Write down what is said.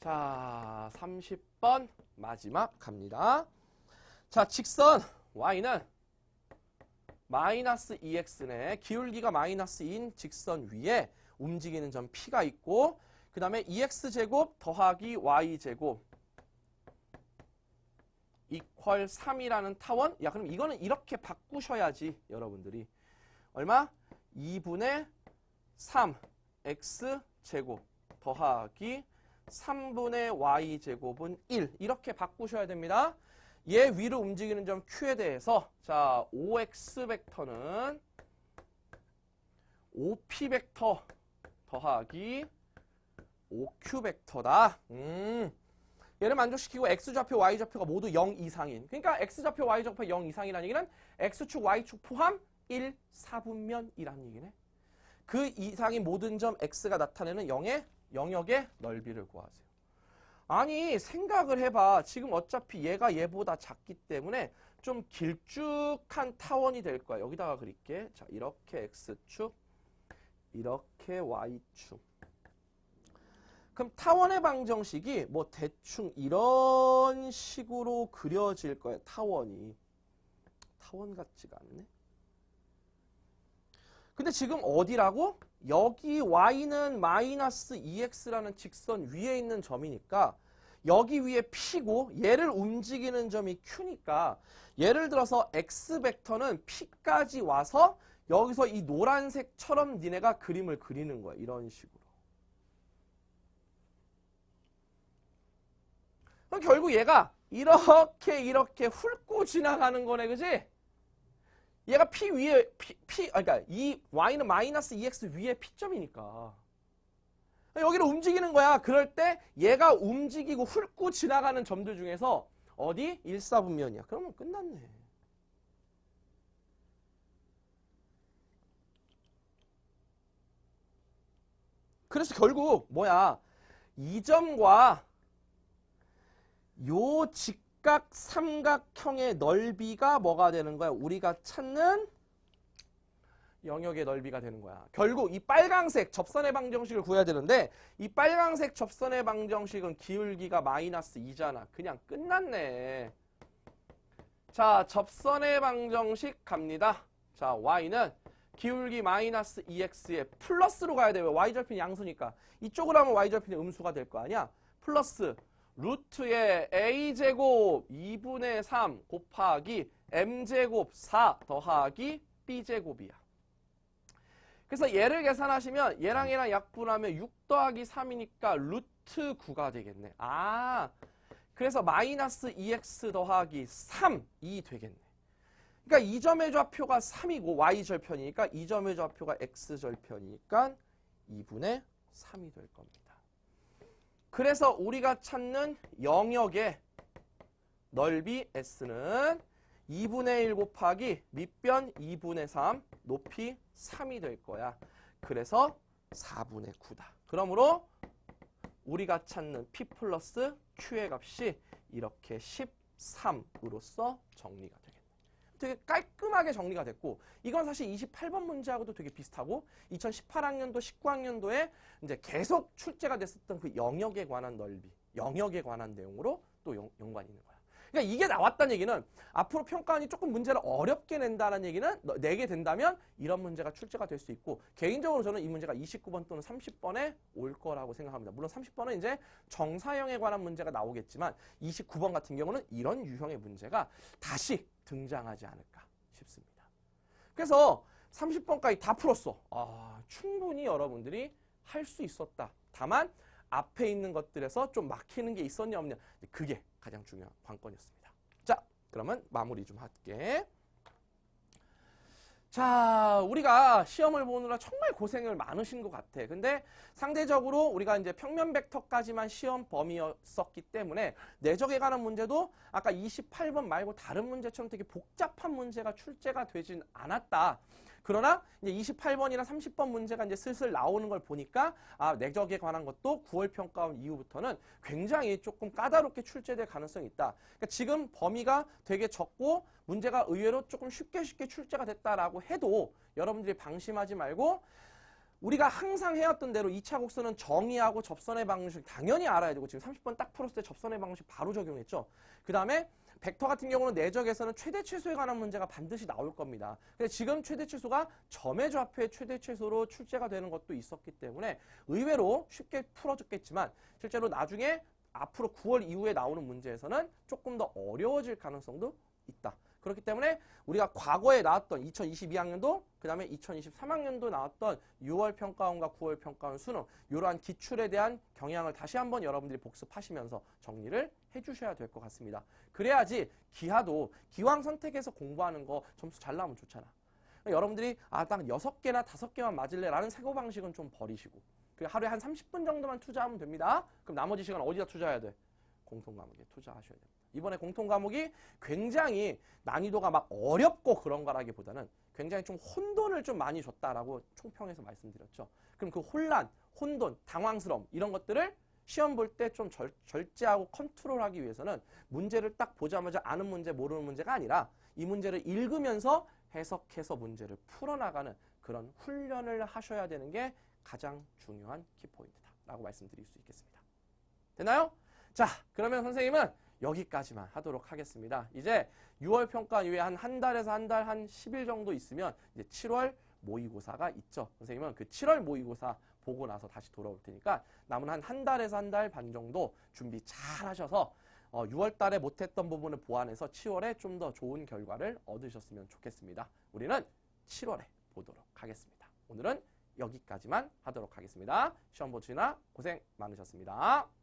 자, 30번 마지막 갑니다. 자, 직선 y는 마이너스 2x네. 기울기가 마이너스 2인 직선 위에 움직이는 점 p가 있고, 그 다음에 2x제곱 더하기 y제곱 이퀄 3이라는 타원. 야, 그럼 이거는 이렇게 바꾸셔야지, 여러분들이. 얼마? 2분의 3 x제곱 더하기 3분의 y제곱은 1. 이렇게 바꾸셔야 됩니다. 얘 위로 움직이는 점 q에 대해서, 자, 5x 벡터는 5p 벡터 더하기 5q 벡터다. 얘를 만족시키고 x좌표, y좌표가 모두 0 이상인. 그러니까 x좌표, y좌표 0 이상이라는 얘기는 x축, y축 포함 1, 4분면이라는 얘기네. 그 이상인 모든 점 x가 나타내는 영역의 넓이를 구하세요. 아니, 생각을 해봐. 지금 어차피 얘가 얘보다 작기 때문에 좀 길쭉한 타원이 될 거야. 여기다가 그릴게. 자, 이렇게 x축, 이렇게 y축. 그럼 타원의 방정식이 뭐 대충 이런 식으로 그려질 거예요. 타원이. 타원 같지가 않네. 근데 지금 어디라고? 여기 y는 마이너스 2x라는 직선 위에 있는 점이니까 여기 위에 p고 얘를 움직이는 점이 q니까 예를 들어서 x 벡터는 p까지 와서 여기서 이 노란색처럼 니네가 그림을 그리는 거야. 이런 식으로. 그럼 결국 얘가 이렇게 훑고 지나가는 거네, 그지? 얘가 p 위에 그러니까 이 y는 마이너스 2x 위에 p점이니까 여기를 움직이는 거야. 그럴 때 얘가 움직이고 훑고 지나가는 점들 중에서 어디? 1, 4분면이야. 그러면 끝났네. 그래서 결국 뭐야? 이 점과 요 직각 삼각형의 넓이가 뭐가 되는 거야? 우리가 찾는 영역의 넓이가 되는 거야. 결국 이 빨강색 접선의 방정식을 구해야 되는데 이 빨강색 접선의 방정식은 기울기가 마이너스 2잖아. 그냥 끝났네. 자, 접선의 방정식 갑니다. 자, y는 기울기 마이너스 2x에 플러스로 가야 돼. 왜? y절편이 양수니까. 이쪽으로 하면 y절편이 음수가 될 거 아니야. 플러스 루트의 a제곱 2분의 3 곱하기 m제곱 4 더하기 b제곱이야. 그래서 얘를 계산하시면 얘랑 약분하면 6 더하기 3이니까 루트 9가 되겠네. 아, 그래서 마이너스 2x 더하기 3이 되겠네. 그러니까 이 점의 좌표가 3이고 y절편이니까 이 점의 좌표가 x절편이니까 2분의 3이 될 겁니다. 그래서 우리가 찾는 영역의 넓이 S는 2분의 1 곱하기 밑변 2분의 3 높이 3이 될 거야. 그래서 4분의 9다. 그러므로 우리가 찾는 P 플러스 Q의 값이 이렇게 13으로서 정리가 되겠네. 되게 깔끔하게 정리가 됐고 이건 사실 28번 문제하고도 되게 비슷하고 2018학년도, 19학년도에 이제 계속 출제가 됐었던 그 영역에 관한 넓이, 영역에 관한 내용으로 또 연관이 있는 거야. 그러니까 이게 나왔다는 얘기는 앞으로 평가원이 조금 문제를 어렵게 낸다는 얘기는 내게 된다면 이런 문제가 출제가 될 수 있고 개인적으로 저는 이 문제가 29번 또는 30번에 올 거라고 생각합니다. 물론 30번은 이제 정사형에 관한 문제가 나오겠지만 29번 같은 경우는 이런 유형의 문제가 다시 등장하지 않을까 싶습니다. 그래서 30번까지 다 풀었어. 아, 충분히 여러분들이 할 수 있었다. 다만 앞에 있는 것들에서 좀 막히는 게 있었냐 없냐. 그게 가장 중요한 관건이었습니다. 자, 그러면 마무리 좀 할게. 자, 우리가 시험을 보느라 정말 고생을 많으신 것 같아. 근데 상대적으로 우리가 이제 평면 벡터까지만 시험 범위였었기 때문에 내적에 관한 문제도 아까 28번 말고 다른 문제처럼 되게 복잡한 문제가 출제가 되진 않았다. 그러나 이제 28번이나 30번 문제가 이제 슬슬 나오는 걸 보니까 아, 내적에 관한 것도 9월 평가원 이후부터는 굉장히 조금 까다롭게 출제될 가능성이 있다. 그러니까 지금 범위가 되게 적고 문제가 의외로 조금 쉽게 출제가 됐다라고 해도 여러분들이 방심하지 말고 우리가 항상 해왔던 대로 2차 곡선은 정의하고 접선의 방정식 당연히 알아야 되고 지금 30번 딱 풀었을 때 접선의 방정식 바로 적용했죠. 그 다음에 벡터 같은 경우는 내적에서는 최대 최소에 관한 문제가 반드시 나올 겁니다. 근데 지금 최대 최소가 점의 좌표의 최대 최소로 출제가 되는 것도 있었기 때문에 의외로 쉽게 풀어줬겠지만 실제로 나중에 앞으로 9월 이후에 나오는 문제에서는 조금 더 어려워질 가능성도 있다. 그렇기 때문에 우리가 과거에 나왔던 2022학년도 그 다음에 2023학년도 나왔던 6월 평가원과 9월 평가원 수능 이러한 기출에 대한 경향을 다시 한번 여러분들이 복습하시면서 정리를 해주셔야 될 것 같습니다. 그래야지 기하도 기왕 선택해서 공부하는 거 점수 잘 나오면 좋잖아. 그러니까 여러분들이 딱 6개나 5개만 맞을래 라는 사고방식은 좀 버리시고 하루에 한 30분 정도만 투자하면 됩니다. 그럼 나머지 시간 어디다 투자해야 돼? 공통과목에 투자하셔야 됩니다. 이번에 공통과목이 굉장히 난이도가 막 어렵고 그런 거라기보다는 굉장히 좀 혼돈을 좀 많이 줬다라고 총평해서 말씀드렸죠. 그럼 그 혼란, 혼돈, 당황스러움 이런 것들을 시험 볼 때 좀 절제하고 컨트롤하기 위해서는 문제를 딱 보자마자 아는 문제, 모르는 문제가 아니라 이 문제를 읽으면서 해석해서 문제를 풀어나가는 그런 훈련을 하셔야 되는 게 가장 중요한 키포인트다라고 말씀드릴 수 있겠습니다. 됐나요? 자, 그러면 선생님은 여기까지만 하도록 하겠습니다. 이제 6월 평가 이후에 한 달에서 한 달, 한 10일 정도 있으면 이제 7월 모의고사가 있죠. 선생님은 그 7월 모의고사 보고 나서 다시 돌아올 테니까 남은 한 달에서 한 달 반 정도 준비 잘 하셔서 6월 달에 못했던 부분을 보완해서 7월에 좀 더 좋은 결과를 얻으셨으면 좋겠습니다. 우리는 7월에 보도록 하겠습니다. 오늘은 여기까지만 하도록 하겠습니다. 시험 보시느라 고생 많으셨습니다.